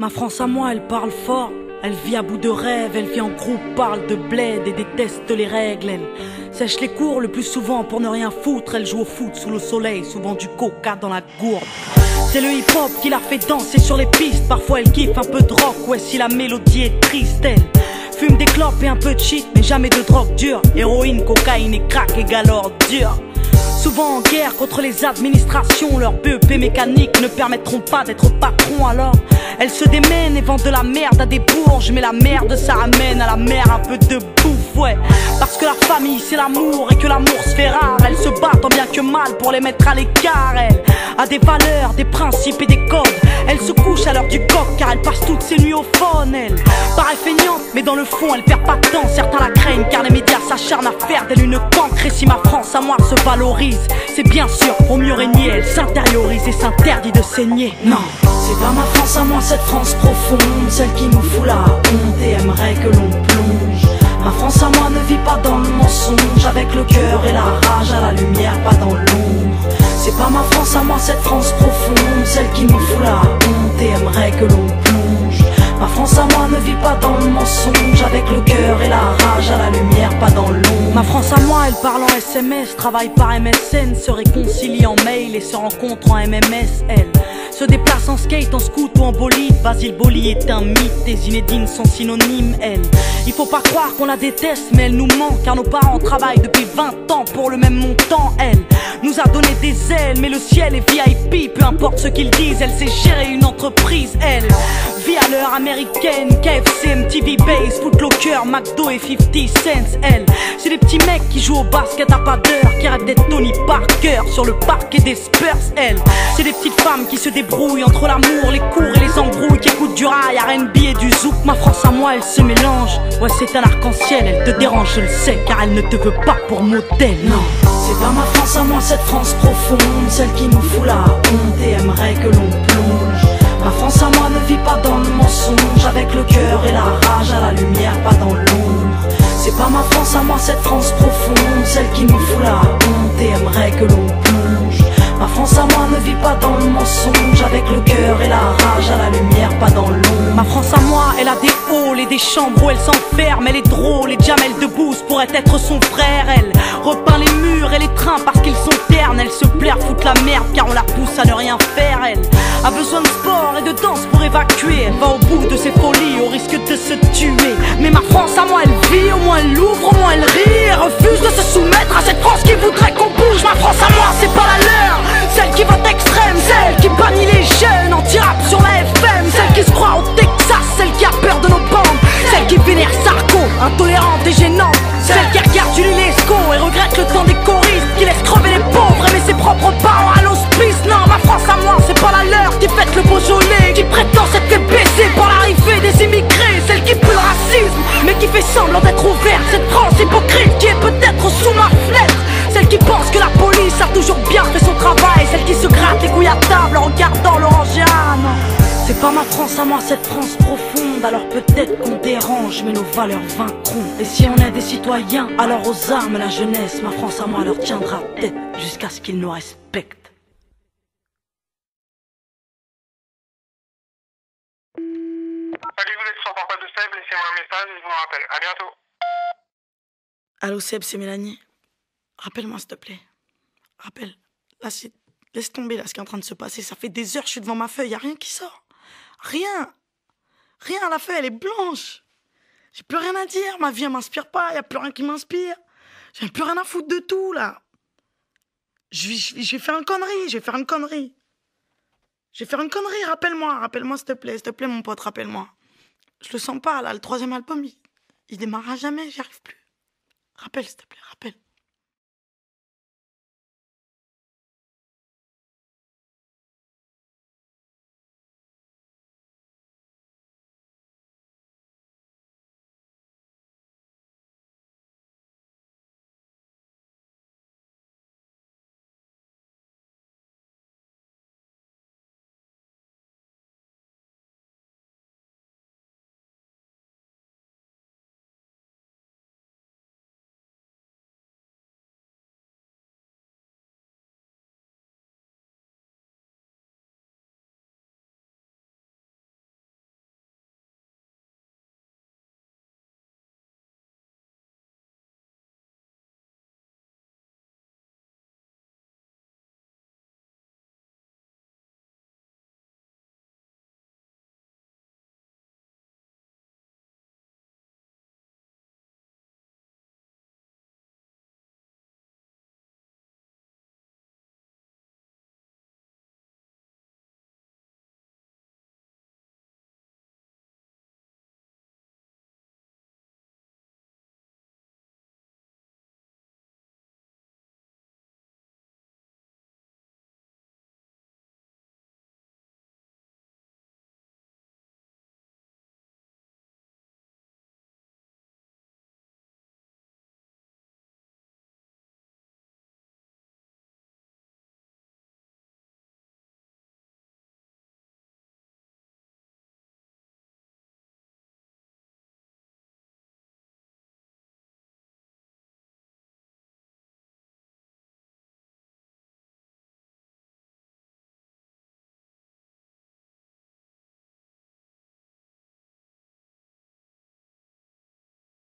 Ma France à moi, elle parle fort. Elle vit à bout de rêve, elle vit en groupe, parle de bled et déteste les règles. Elle sèche les cours le plus souvent pour ne rien foutre. Elle joue au foot sous le soleil, souvent du coca dans la gourde. C'est le hip-hop qui la fait danser sur les pistes. Parfois elle kiffe un peu de rock, ouais si la mélodie est triste. Elle fume des clopes et un peu de shit, mais jamais de drogue dure. Héroïne, cocaïne et crack égale ordure. Souvent en guerre contre les administrations, leurs BEP mécaniques ne permettront pas d'être patron. Alors elles se démènent et vendent de la merde à des bourges. Mais la merde ça ramène à la mer un peu de bouffe, ouais. Parce que la famille c'est l'amour et que l'amour se fait rare. Elles se battent tant bien que mal pour les mettre à l'écart. Elle a des valeurs, des principes et des codes. Elle se couche à l'heure du coq car elle passe toutes ses nuits au phone. Elle paraît feignante mais dans le fond elle perd pas de temps. Certains la craignent car les médias s'acharnent à faire d'elle une cancre. Et si ma France à moi se valorise, c'est bien sûr pour mieux régner. Elle s'intériorise et s'interdit de saigner. Non, c'est pas ma France à moi, cette France profonde, celle qui nous fout la honte et aimerait que l'on plonge. Ma France à moi ne vit pas dans le mensonge, avec le cœur et la rage à la lumière, pas dans l'ombre. C'est pas ma France à moi, cette France profonde, celle qui nous fout la honte et aimerait que l'on plonge. Ma France à moi ne vit pas dans le mensonge, avec le cœur et la rage à la lumière, pas dans l'ombre. Ma France à moi, elle parle en SMS, travaille par MSN, se réconcilie en mail et se rencontre en MMS. Elle se déplace en skate, en scoot ou en bolide. Basile Boli est un mythe, et Zinedine sont synonymes. Elle, il faut pas croire qu'on la déteste, mais elle nous ment, car nos parents travaillent depuis 20 ans pour le même montant. Elle nous a donné des ailes, mais le ciel est VIP, peu importe ce qu'ils disent. Elle sait gérer une entreprise, elle vit à l'heure américaine, KFC, MTV Base, Footlocker, McDo et 50 cents. Elle, c'est des petits mecs qui jouent au basket à pas d'heure, qui rêvent d'être Tony Parker sur le parquet des Spurs. Elle, c'est des petites femmes qui se débrouillent entre l'amour, les cours et les embrouilles, qui écoutent du rail, R&B et du zouk. Ma France à moi, elle se mélange, ouais c'est un arc-en-ciel. Elle te dérange, je le sais, car elle ne te veut pas pour modèle. Non, c'est pas ma France à moi, cette France profonde, celle qui nous fout la honte et aimerait que l'on plonge. Ma France à moi ne vit pas dans le mensonge, avec le cœur et la rage à la lumière, pas dans l'ombre. C'est pas ma France à moi, cette France profonde, celle qui nous fout la honte et aimerait que l'on plonge. Ma France à moi ne vit pas dans le mensonge, avec le cœur et la rage à la lumière, pas dans l'ombre. Ma France à moi, elle a des halls et des chambres où elle s'enferme. Elle est drôle et Jamel Debbouze pourrait être son frère. Elle repeint les murs et les trains parce qu'ils sont ternes. Elle se plaire, fout la merde car on la pousse à ne rien faire. Elle a besoin de sport et de danse pour évacuer. Elle va au bout de ses folies au risque de se tuer. Mais ma France à moi, elle vit, au moins elle ouvre, au moins elle rit. Elle refuse de se soumettre à cette France qui voudrait qu'on bouge. Ma France à moi, c'est pas la leur, celle qui vote extrême, celle qui bannit les jeunes, anti-rap sur la FM, celle qui se croit au Texas, celle qui a peur de nos bandes, celle qui vénère Sarko, intolérante et gênante, celle qui regarde Julie Lescaut et regrette le temps des choristes, qui laisse crever les pauvres et met ses propres parents à l'hospice. Non, ma France à moi, c'est pas la leur, qui fête le Beaujolais, qui prétend s'être fait baisser par l'arrivée des immigrés, celle qui pue le racisme, mais qui fait semblant d'être ouverte, cette France hypocrite qui est peut-être sous ma fenêtre, celle qui pense que la police a toujours bien fait son travail, celle qui se gratte les couilles à table en regardant l'orangia. Non, c'est pas ma France à moi, cette France profonde. Alors peut-être qu'on dérange, mais nos valeurs vaincront. Et si on est des citoyens, alors aux armes la jeunesse. Ma France à moi leur tiendra tête jusqu'à ce qu'ils nous respectent. Salut, vous êtes sur Papa de Seb, laissez-moi un message et je vous rappelle. À bientôt. Allô Seb, c'est Mélanie. Rappelle-moi s'il te plaît. Rappelle. Là, laisse tomber là ce qui est en train de se passer. Ça fait des heures que je suis devant ma feuille. Y a rien qui sort. Rien. Rien, la feuille, elle est blanche. J'ai plus rien à dire. Ma vie, elle m'inspire pas. Y a plus rien qui m'inspire. J'ai plus rien à foutre de tout, là. Je vais faire une connerie. Je vais faire une connerie. Je vais faire une connerie. Rappelle-moi. Rappelle-moi, s'il te plaît. S'il te plaît, mon pote, rappelle-moi. Je le sens pas, là. Le troisième album, il démarrera jamais. J'y arrive plus. Rappelle, s'il te plaît. Rappelle.